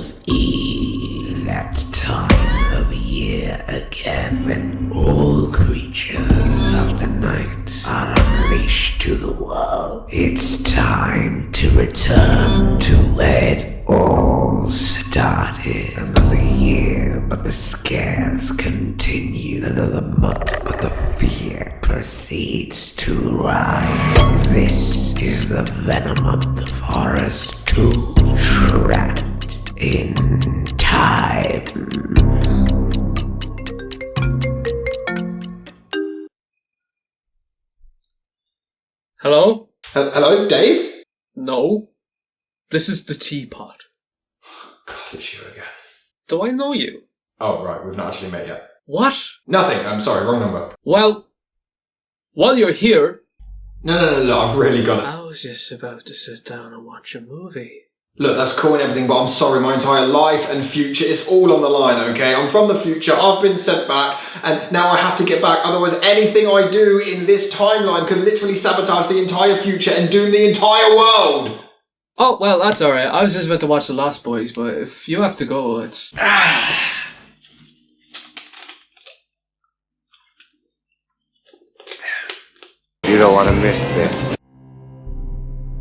Hallows Eve, that time of year again when all creatures of the night are unleashed to the world. It's time to return to where it all started. Another year, but the scares continue. Another month, but the fear proceeds to rise. This is the Venom month of horrors 2, Trapped in Time. Hello? Hello, Dave? No. This is the teapot. God, it's you again. Do I know you? Oh, right, we've not actually met yet. What? Nothing, I'm sorry, wrong number. Well, while you're here... No, I've really got it. I was just about to sit down and watch a movie. Look, that's cool and everything, but I'm sorry, my entire life and future is all on the line, okay? I'm from the future, I've been sent back, and now I have to get back, otherwise anything I do in this timeline could literally sabotage the entire future and doom the entire world! Oh, well, that's alright. I was just about to watch The Lost Boys, but if you have to go, it's... You don't want to miss this.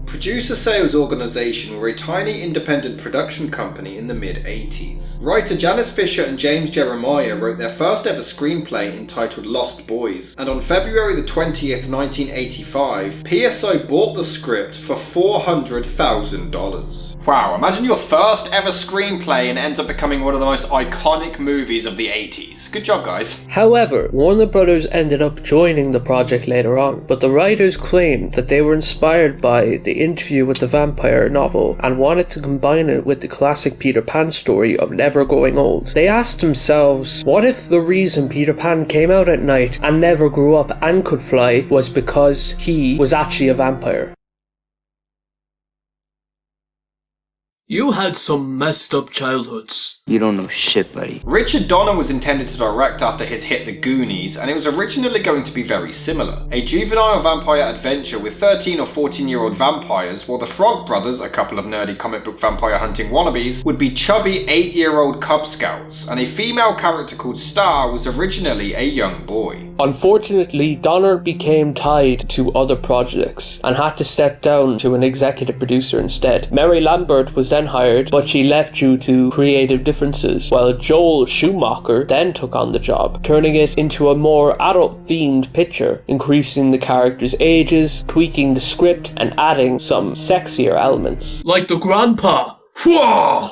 Producer Sales Organisation were a tiny independent production company in the mid-80s. Writer Janice Fisher and James Jeremiah wrote their first ever screenplay entitled Lost Boys, and on February the 20th, 1985, PSO bought the script for $400,000. Wow, imagine your first ever screenplay and ends up becoming one of the most iconic movies of the 80s. Good job, guys. However, Warner Brothers ended up joining the project later on, but the writers claimed that they were inspired by the Interview with the Vampire novel and wanted to combine it with the classic Peter Pan story of never growing old. They asked themselves, what if the reason Peter Pan came out at night and never grew up and could fly was because he was actually a vampire? You had some messed up childhoods. You don't know shit, buddy. Richard Donner was intended to direct after his hit The Goonies, and it was originally going to be very similar. A juvenile vampire adventure with 13 or 14-year-old vampires, while the Frog Brothers, a couple of nerdy comic book vampire hunting wannabes, would be chubby 8-year-old Cub Scouts, and a female character called Star was originally a young boy. Unfortunately, Donner became tied to other projects and had to step down to an executive producer instead. Mary Lambert was then hired, but she left due to creative differences, while Joel Schumacher then took on the job, turning it into a more adult-themed picture, increasing the characters' ages, tweaking the script, and adding some sexier elements. Like the grandpa! Whoa!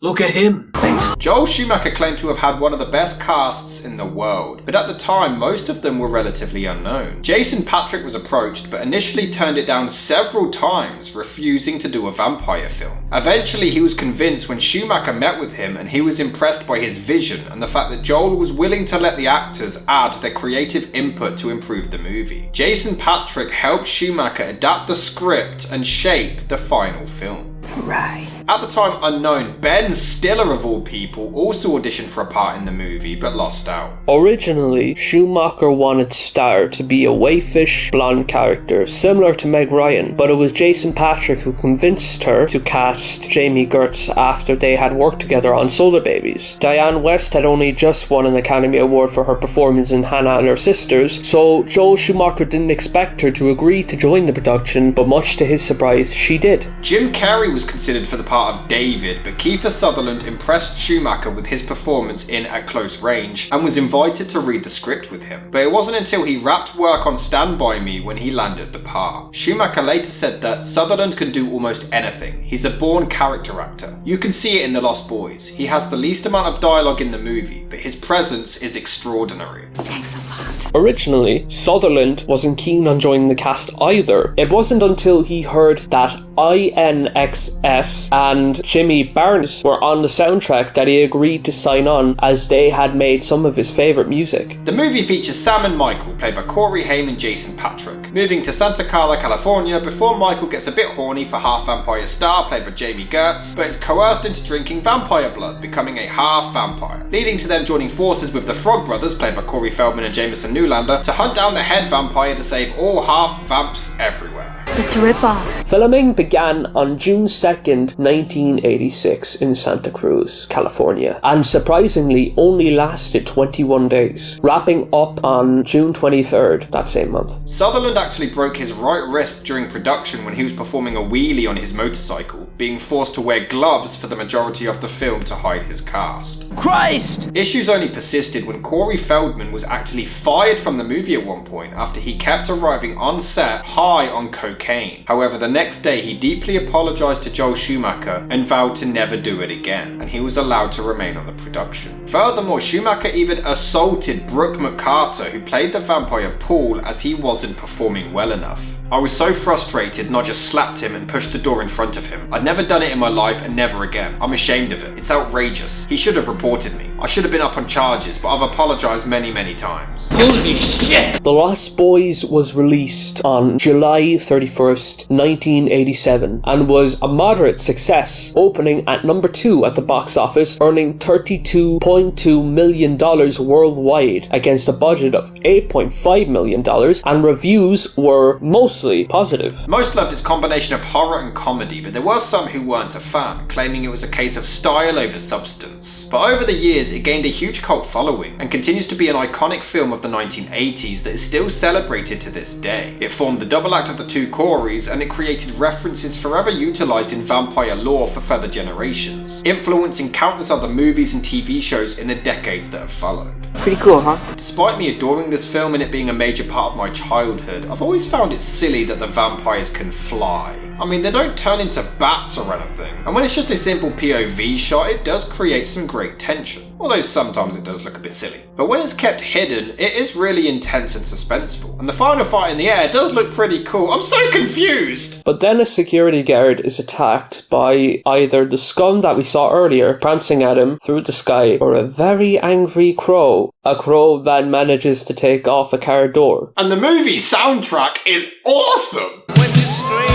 Look at him! Thanks. Joel Schumacher claimed to have had one of the best casts in the world, but at the time most of them were relatively unknown. Jason Patric was approached, but initially turned it down several times, refusing to do a vampire film. Eventually he was convinced when Schumacher met with him, and he was impressed by his vision and the fact that Joel was willing to let the actors add their creative input to improve the movie. Jason Patric helped Schumacher adapt the script and shape the final film. Right. At the time unknown, Ben Stiller of all people also auditioned for a part in the movie but lost out. Originally, Schumacher wanted Star to be a waifish blonde character similar to Meg Ryan, but it was Jason Patric who convinced her to cast Jamie Gertz after they had worked together on Solar Babies. Diane West had only just won an Academy Award for her performance in Hannah and Her Sisters, so Joel Schumacher didn't expect her to agree to join the production, but much to his surprise, she did. Jim Carrey was considered for the part of David, but Kiefer Sutherland impressed Schumacher with his performance in At Close Range and was invited to read the script with him. But it wasn't until he wrapped work on Stand By Me when he landed the part. Schumacher later said that Sutherland can do almost anything. He's a born character actor. You can see it in The Lost Boys. He has the least amount of dialogue in the movie, but his presence is extraordinary. Thanks a lot. Originally, Sutherland wasn't keen on joining the cast either. It wasn't until he heard that INXS and Jimmy Barnes were on the soundtrack that he agreed to sign on, as they had made some of his favourite music. The movie features Sam and Michael, played by Corey Haim and Jason Patric, moving to Santa Carla, California before Michael gets a bit horny for half-vampire Star, played by Jamie Gertz, but is coerced into drinking vampire blood, becoming a half-vampire, leading to them joining forces with the Frog Brothers, played by Corey Feldman and Jameson Newlander, to hunt down the head vampire to save all half-vamps everywhere. It's a ripoff. Filming began on June 2nd, 1986 in Santa Cruz, California, and surprisingly only lasted 21 days, wrapping up on June 23rd that same month. Sutherland actually broke his right wrist during production when he was performing a wheelie on his motorcycle, being forced to wear gloves for the majority of the film to hide his cast. Christ! Issues only persisted when Corey Feldman was actually fired from the movie at one point after he kept arriving on set high on cocaine. However, the next day he deeply apologized to Joel Schumacher and vowed to never do it again, and he was allowed to remain on the production. Furthermore, Schumacher even assaulted Brooke McCarter, who played the vampire Paul, as he wasn't performing well enough. I was so frustrated and I just slapped him and pushed the door in front of him. I'd never done it in my life and never again. I'm ashamed of it. It's outrageous. He should have reported me. I should have been up on charges, but I've apologized many times. Holy shit! The Lost Boys was released on July 31st, 1987 and was a moderate success, opening at number 2 at the box office, earning $32.2 million worldwide against a budget of $8.5 million, and reviews were mostly positive. Most loved its combination of horror and comedy, but there were some who weren't a fan, claiming it was a case of style over substance. But over the years, it gained a huge cult following and continues to be an iconic film of the 1980s that is still celebrated to this day. It formed the double act of the two Coreys, and it created references forever utilized in vampire lore for further generations, influencing countless other movies and TV shows in the decades that have followed. Pretty cool, huh? Despite me adoring this film and it being a major part of my childhood, I've always found it silly that the vampires can fly. I mean, they don't turn into bats or anything, and when it's just a simple POV shot, it does create some great tension, although sometimes it does look a bit silly. But when it's kept hidden, it is really intense and suspenseful, and the final fight in the air does look pretty cool. I'm so confused! But then a security guard is attacked by either the scum that we saw earlier prancing at him through the sky, or a very angry crow. A crow that manages to take off a car door. And the movie soundtrack is awesome! When you scream,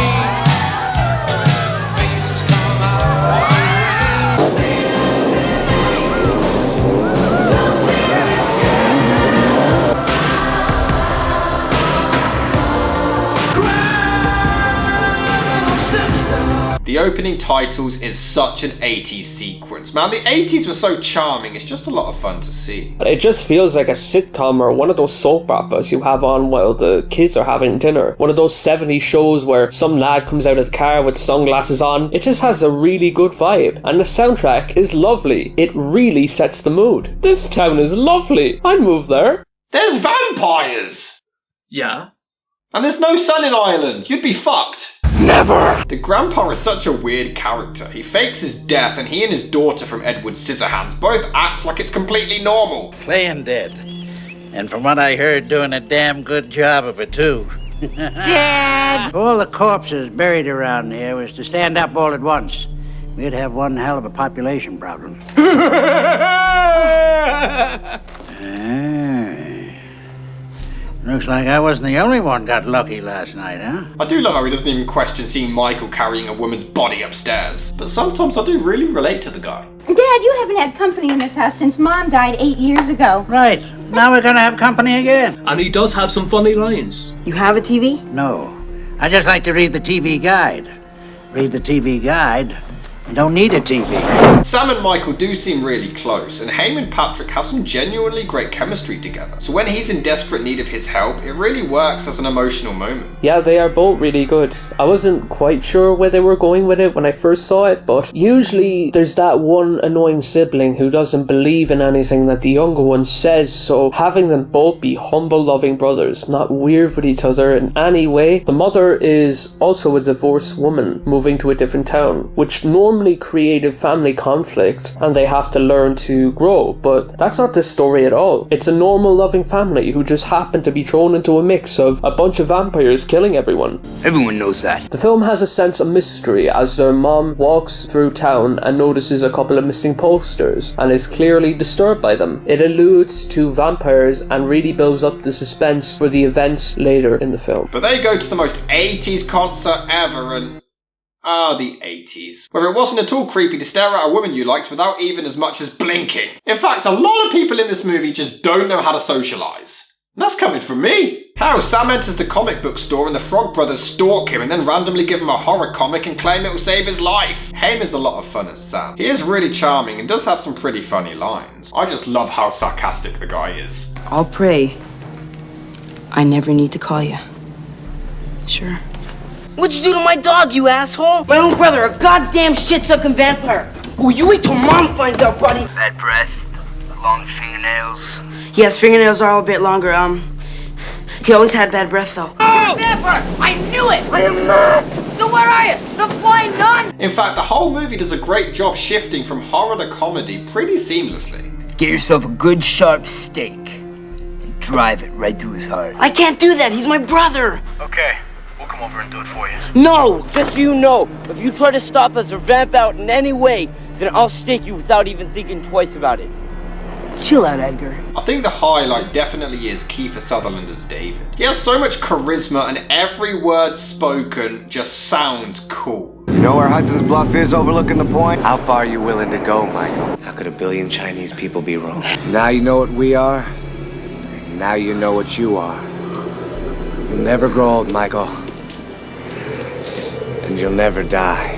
faces come out. The opening titles is such an 80s sequence. Man, the 80s were so charming, it's just a lot of fun to see. It just feels like a sitcom or one of those soap operas you have on while the kids are having dinner. One of those 70s shows where some lad comes out of the car with sunglasses on. It just has a really good vibe, and the soundtrack is lovely. It really sets the mood. This town is lovely. I'd move there. There's vampires! Yeah. And there's no sun in Ireland. You'd be fucked. Never! The grandpa is such a weird character. He fakes his death, and he and his daughter from Edward Scissorhands both act like it's completely normal. Playing dead. And from what I heard, doing a damn good job of it, too. Dad! If all the corpses buried around here was to stand up all at once, we'd have one hell of a population problem. Looks like I wasn't the only one got lucky last night, huh? I do love how he doesn't even question seeing Michael carrying a woman's body upstairs. But sometimes I do really relate to the guy. Dad, you haven't had company in this house since Mom died 8 years ago. Right. Now we're gonna have company again. And he does have some funny lines. You have a TV? No. I just like to read the TV guide. Read the TV guide. You don't need a TV. Sam and Michael do seem really close, and Haim and Patrick have some genuinely great chemistry together. So when he's in desperate need of his help, it really works as an emotional moment. Yeah, they are both really good. I wasn't quite sure where they were going with it when I first saw it, but usually there's that one annoying sibling who doesn't believe in anything that the younger one says, so having them both be humble, loving brothers, not weird with each other in any way. The mother is also a divorced woman moving to a different town, which normally created family conflict, and they have to learn to grow, but that's not this story at all. It's a normal loving family who just happen to be thrown into a mix of a bunch of vampires killing everyone. Everyone knows that. The film has a sense of mystery as their mom walks through town and notices a couple of missing posters and is clearly disturbed by them. It alludes to vampires and really builds up the suspense for the events later in the film. But they go to the most 80s concert ever, and the 80s, where it wasn't at all creepy to stare at a woman you liked without even as much as blinking. In fact, a lot of people in this movie just don't know how to socialise. That's coming from me. How Sam enters the comic book store and the Frog Brothers stalk him and then randomly give him a horror comic and claim it will save his life. Haim is a lot of fun as Sam. He is really charming and does have some pretty funny lines. I just love how sarcastic the guy is. I'll pray I never need to call you. Sure. What'd you do to my dog, you asshole? My own brother, a goddamn shit-sucking vampire. Oh, you wait till Mom finds out, buddy. Bad breath, long fingernails. Yeah, his fingernails are all a bit longer. He always had bad breath, though. Oh, vampire! I knew it! I am not! So what are you? The flying nun? In fact, the whole movie does a great job shifting from horror to comedy pretty seamlessly. Get yourself a good sharp stake and drive it right through his heart. I can't do that. He's my brother. Okay, we'll come over and do it for you. No! Just so you know, if you try to stop us or vamp out in any way, then I'll stake you without even thinking twice about it. Chill out, Edgar. I think the highlight definitely is Kiefer Sutherland as David. He has so much charisma and every word spoken just sounds cool. You know where Hudson's Bluff is overlooking the point? How far are you willing to go, Michael? How could a billion Chinese people be wrong? Now you know what we are. Now you know what you are. You'll never grow old, Michael. And you'll never die.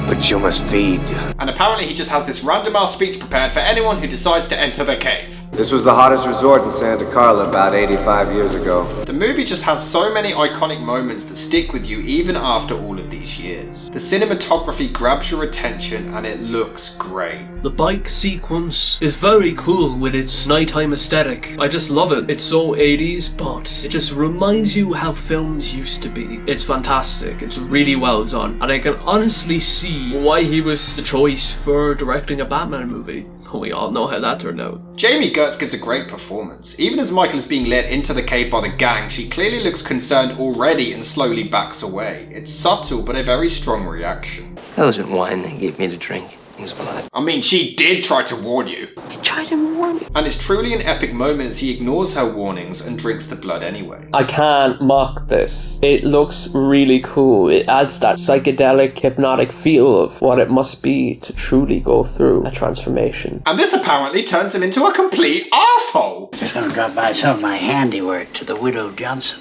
But you must feed. And apparently he just has this random ass speech prepared for anyone who decides to enter the cave. This was the hottest resort in Santa Carla about 85 years ago. The movie just has so many iconic moments that stick with you even after all of these years. The cinematography grabs your attention and it looks great. The bike sequence is very cool with its nighttime aesthetic. I just love it. It's so 80s, but it just reminds you how films used to be. It's fantastic. It's really well done. And I can honestly see why he was the choice for directing a Batman movie. We all know how that turned out. Jamie Gertz gives a great performance. Even as Michael is being led into the cave by the gang, she clearly looks concerned already and slowly backs away. It's subtle, but a very strong reaction. That wasn't wine they gave me to drink. It was blood. I mean, she did try to warn you. I tried to warn you. And it's truly an epic moment as he ignores her warnings and drinks the blood anyway. I can't mock this. It looks really cool. It adds that psychedelic, hypnotic feel of what it must be to truly go through a transformation. And this apparently turns him into a complete asshole. Just gonna drop by some of my handiwork to the widow Johnson.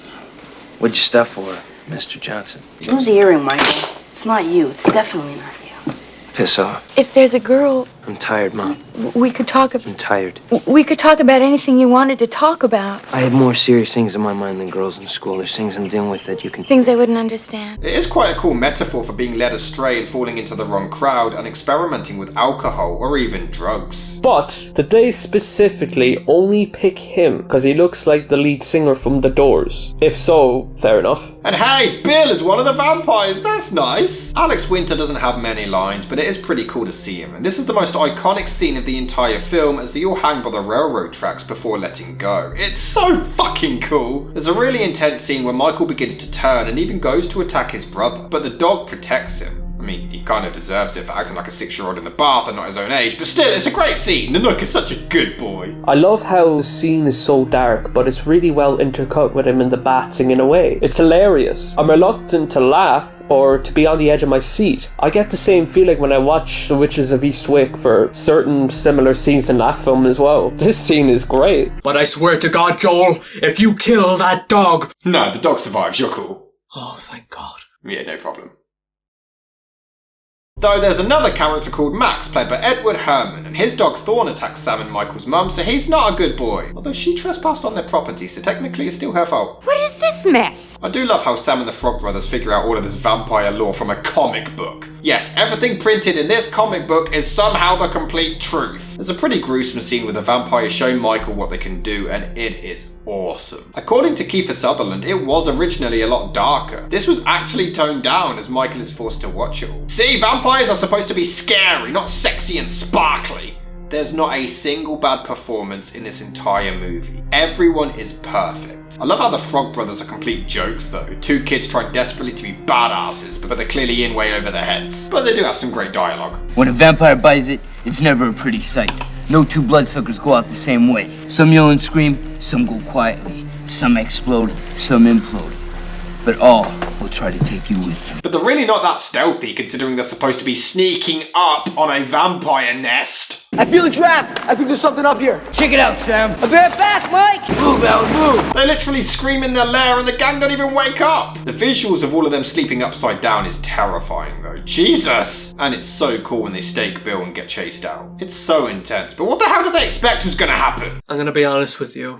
What'd you stuff for, Mr. Johnson? Lose the earring, Michael. It's not you. It's definitely not you. Piss off. If there's a girl, I'm tired, Mom. we could talk. I'm tired. We could talk about anything you wanted to talk about. I have more serious things on my mind than girls in school. There's things I'm dealing with that you can... Things I wouldn't understand. It is quite a cool metaphor for being led astray and falling into the wrong crowd and experimenting with alcohol or even drugs. But did they specifically only pick him because he looks like the lead singer from The Doors? If so, fair enough. And hey, Bill is one of the vampires, that's nice! Alex Winter doesn't have many lines, but it is pretty cool to see him, and this is the most iconic scene of the entire film as they all hang by the railroad tracks before letting go. It's so fucking cool! There's a really intense scene where Michael begins to turn and even goes to attack his brother, but the dog protects him. I mean, he kind of deserves it for acting like a 6-year-old in the bath and not his own age, but still, it's a great scene. Nanook is such a good boy. I love how the scene is so dark, but it's really well intercut with him in the bath singing away. It's hilarious. I'm reluctant to laugh or to be on the edge of my seat. I get the same feeling when I watch The Witches of Eastwick for certain similar scenes in that film as well. This scene is great. But I swear to God, Joel, if you kill that dog... No, the dog survives, you're cool. Oh, thank God. Yeah, no problem. Though there's another character called Max, played by Edward Herrmann, and his dog Thorn attacks Sam and Michael's mum, so he's not a good boy. Although she trespassed on their property, so technically it's still her fault. What is this mess? I do love how Sam and the Frog Brothers figure out all of this vampire lore from a comic book. Yes, everything printed in this comic book is somehow the complete truth. There's a pretty gruesome scene where the vampires show Michael what they can do, and it is awesome. According to Kiefer Sutherland, it was originally a lot darker. This was actually toned down as Michael is forced to watch it all. See, vampires are supposed to be scary, not sexy and sparkly. There's not a single bad performance in this entire movie. Everyone is perfect. I love how the Frog Brothers are complete jokes though. Two kids try desperately to be badasses, but they're clearly in way over their heads. But they do have some great dialogue. When a vampire bites it, it's never a pretty sight. No two bloodsuckers go out the same way. Some yell and scream, some go quietly. Some explode, some implode. but all will try to take you with them. But they're really not that stealthy, considering they're supposed to be sneaking up on a vampire nest. I feel a draft. I think there's something up here. Check it out, Sam. I'll be right back, Mike. Move, Alan, move! They literally scream in their lair and the gang don't even wake up. The visuals of all of them sleeping upside down is terrifying though. Jesus! And it's so cool when they stake Bill and get chased out. It's so intense. But what the hell did they expect was gonna happen? I'm gonna be honest with you.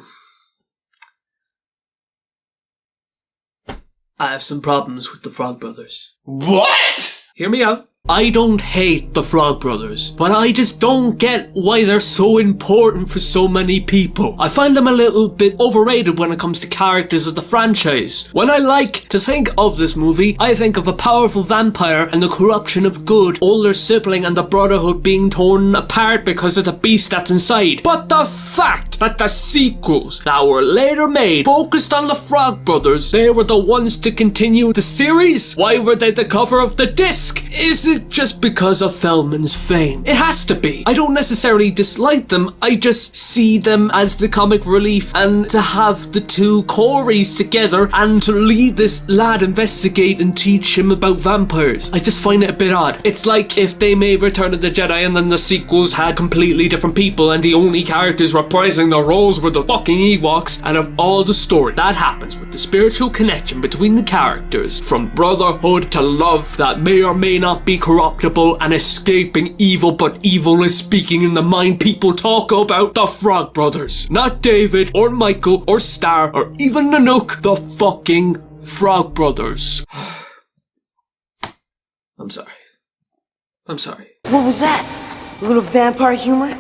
I have some problems with the Frog Brothers. What? Hear me out. I don't hate the Frog Brothers, but I just don't get why they're so important for so many people. I find them a little bit overrated when it comes to characters of the franchise. When I like to think of this movie, I think of a powerful vampire and the corruption of good, older sibling and the brotherhood being torn apart because of the beast that's inside. But the fact that the sequels that were later made focused on the Frog Brothers, they were the ones to continue the series? Why were they the cover of the disc? Is it just because of Feldman's fame? It has to be. I don't necessarily dislike them, I just see them as the comic relief, and to have the two Coreys together and to lead this lad investigate and teach him about vampires, I just find it a bit odd. It's like if they made Return of the Jedi and then the sequels had completely different people and the only characters reprising their roles were the fucking Ewoks. And of all the story that happens with the spiritual connection between the characters, from brotherhood to love that may or may not be corruptible and escaping evil, but evil is speaking in the mind, people talk about the Frog Brothers. Not David or Michael or Star or even Nanook, the fucking Frog Brothers. I'm sorry. I'm sorry. What was that? A little vampire humor?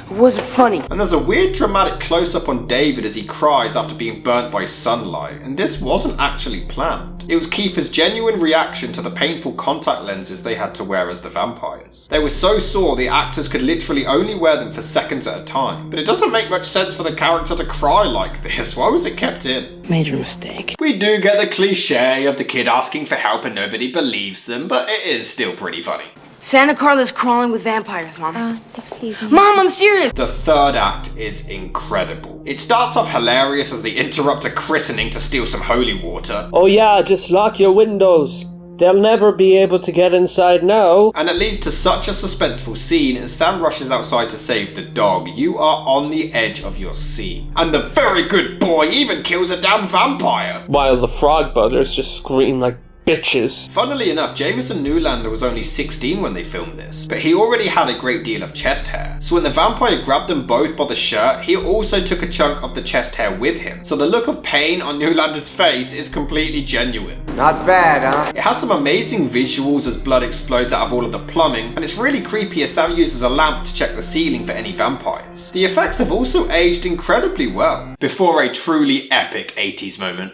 It wasn't funny. And there's a weird dramatic close-up on David as he cries after being burnt by sunlight, and this wasn't actually planned. It was Kiefer's genuine reaction to the painful contact lenses they had to wear as the vampires. They were so sore the actors could literally only wear them for seconds at a time, but it doesn't make much sense for the character to cry like this. Why was it kept in? Major mistake. We do get the cliche of the kid asking for help and nobody believes them, but it is still pretty funny. Santa Carla's crawling with vampires, Mom. Excuse me. Mom, I'm serious! The third act is incredible. It starts off hilarious as they interrupt a christening to steal some holy water. Oh yeah, just lock your windows. They'll never be able to get inside now. And it leads to such a suspenseful scene as Sam rushes outside to save the dog. You are on the edge of your seat. And the very good boy even kills a damn vampire. While the Frog Brothers just scream like bitches. Funnily enough, Jameson Newlander was only 16 when they filmed this, but he already had a great deal of chest hair. So when the vampire grabbed them both by the shirt, he also took a chunk of the chest hair with him. So the look of pain on Newlander's face is completely genuine. Not bad, huh? It has some amazing visuals as blood explodes out of all of the plumbing, and it's really creepy as Sam uses a lamp to check the ceiling for any vampires. The effects have also aged incredibly well, before a truly epic 80s moment.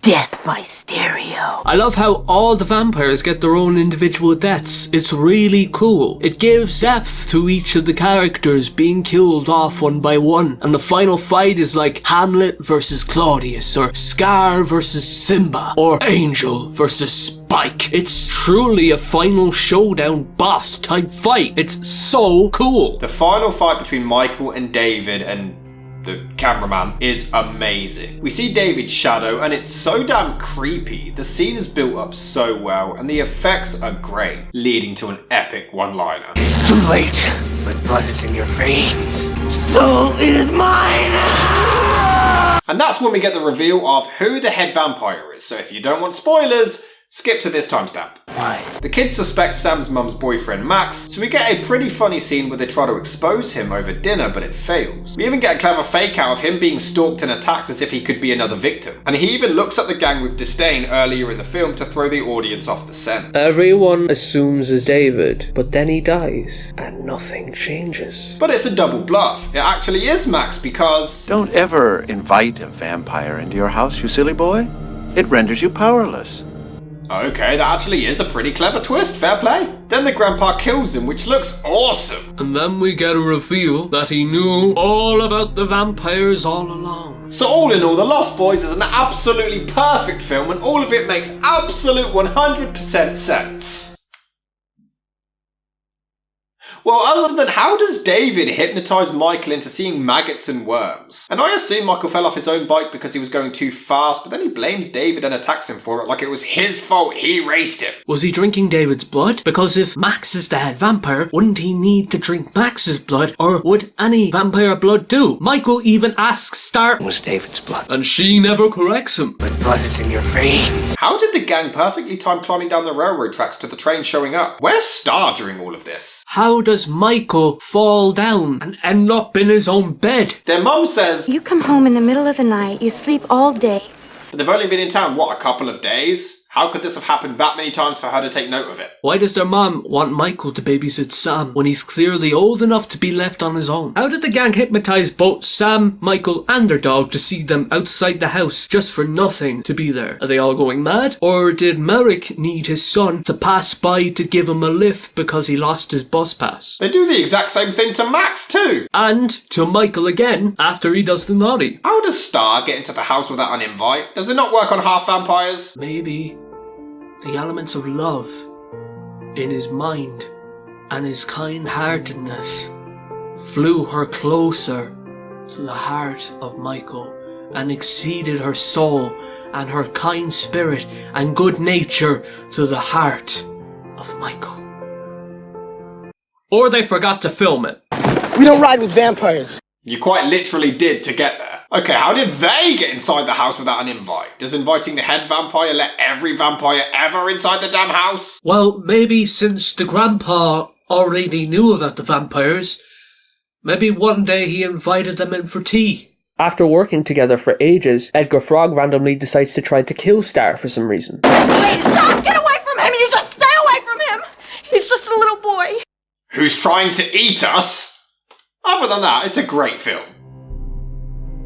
Death by stereo. I love how all the vampires get their own individual deaths. It's really cool. It gives depth to each of the characters being killed off one by one. And the final fight is like Hamlet versus Claudius, or Scar versus Simba, or Angel versus Spike. It's truly a final showdown boss type fight. It's so cool. The final fight between Michael and David and the cameraman is amazing. We see David's shadow and it's so damn creepy. The scene is built up so well and the effects are great, leading to an epic one-liner. It's too late, but blood is in your veins. So it is mine! And that's when we get the reveal of who the head vampire is. So if you don't want spoilers, skip to this timestamp. Why? The kids suspect Sam's mum's boyfriend Max, so we get a pretty funny scene where they try to expose him over dinner, but it fails. We even get a clever fake out of him being stalked and attacked as if he could be another victim. And he even looks at the gang with disdain earlier in the film to throw the audience off the scent. Everyone assumes it's David, but then he dies, and nothing changes. But it's a double bluff. It actually is Max because... Don't ever invite a vampire into your house, you silly boy. It renders you powerless. Okay, that actually is a pretty clever twist, fair play. Then the grandpa kills him, which looks awesome. And then we get a reveal that he knew all about the vampires all along. So all in all, The Lost Boys is an absolutely perfect film and all of it makes absolute 100% sense. Well, other than how does David hypnotise Michael into seeing maggots and worms? And I assume Michael fell off his own bike because he was going too fast, but then he blames David and attacks him for it like it was his fault, he raced him. Was he drinking David's blood? Because if Max is the head vampire, wouldn't he need to drink Max's blood? Or would any vampire blood do? Michael even asks Star, It was David's blood. and she never corrects him. But blood is in your veins. How did the gang perfectly time climbing down the railroad tracks to the train showing up? Where's Star during all of this? How does Michael fall down and end up in his own bed? Their mum says, You come home in the middle of the night, you sleep all day. but they've only been in town, what, a couple of days? How could this have happened that many times for her to take note of it? Why does their mom want Michael to babysit Sam when he's clearly old enough to be left on his own? How did the gang hypnotize both Sam, Michael and their dog to see them outside the house just for nothing to be there? Are they all going mad? Or did Merrick need his son to pass by to give him a lift because he lost his bus pass? They do the exact same thing to Max too! And to Michael again after he does the naughty. How does Star get into the house without an invite? Does it not work on half vampires? Maybe the elements of love in his mind and his kind-heartedness flew her closer to the heart of Michael and exceeded her soul and her kind spirit and good nature to the heart of Michael. Or they forgot to film it. We don't ride with vampires. You quite literally did to get there. Okay, how did they get inside the house without an invite? Does inviting the head vampire let every vampire ever inside the damn house? Well, maybe since the grandpa already knew about the vampires, maybe one day he invited them in for tea. After working together for ages, Edgar Frog randomly decides to try to kill Star for some reason. Please stop! Get away from him! You just stay away from him! He's just a little boy. Who's trying to eat us? Other than that, it's a great film.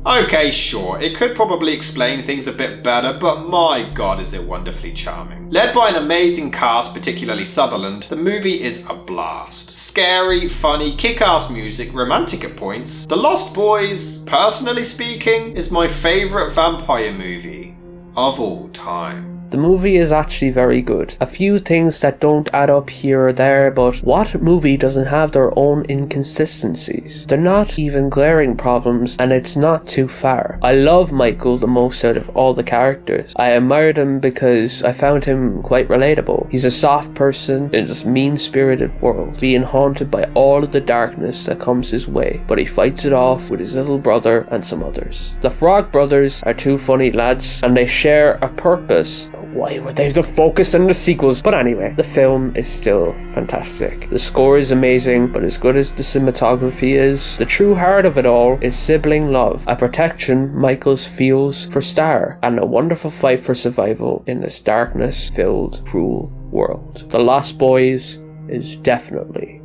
Okay, sure, it could probably explain things a bit better, but my god is it wonderfully charming. Led by an amazing cast, particularly Sutherland, the movie is a blast. Scary, funny, kick-ass music, romantic at points. The Lost Boys, personally speaking, is my favourite vampire movie of all time. The movie is actually very good. A few things that don't add up here or there, but what movie doesn't have their own inconsistencies? They're not even glaring problems, and it's not too far. I love Michael the most out of all the characters. I admired him because I found him quite relatable. He's a soft person in this mean-spirited world, being haunted by all of the darkness that comes his way, but he fights it off with his little brother and some others. The Frog Brothers are two funny lads, and they share a purpose. Why were they the focus in the sequels? But anyway, the film is still fantastic. The score is amazing, but as good as the cinematography is, the true heart of it all is sibling love, a protection Michael feels for Star, and a wonderful fight for survival in this darkness-filled, cruel world. The Lost Boys is definitely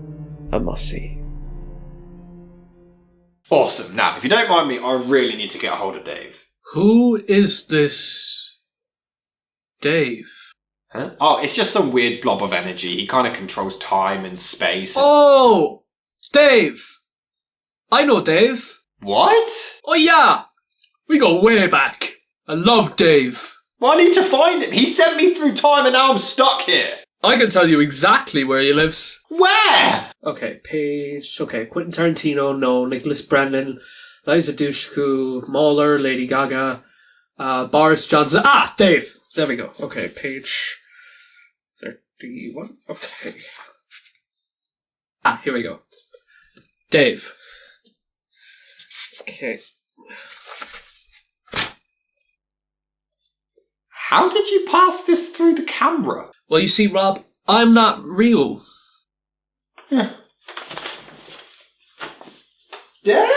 a must-see. Awesome. Now, if you don't mind me, I really need to get a hold of Dave. Who is this Dave? Huh? Oh, it's just some weird blob of energy. He kind of controls time and space. Oh! Dave! I know Dave. What? Oh yeah! We go way back. I love Dave. Well, I need to find him. He sent me through time and now I'm stuck here. I can tell you exactly where he lives. Where? Okay, Quentin Tarantino, no. Nicholas Brennan, Liza Dushku, Mauler, Lady Gaga, Boris Johnson. Ah, Dave! There we go. Okay, page 31. Okay. Ah, here we go. Dave. Okay. How did you pass this through the camera? Well, you see, Rob, I'm not real. Dave!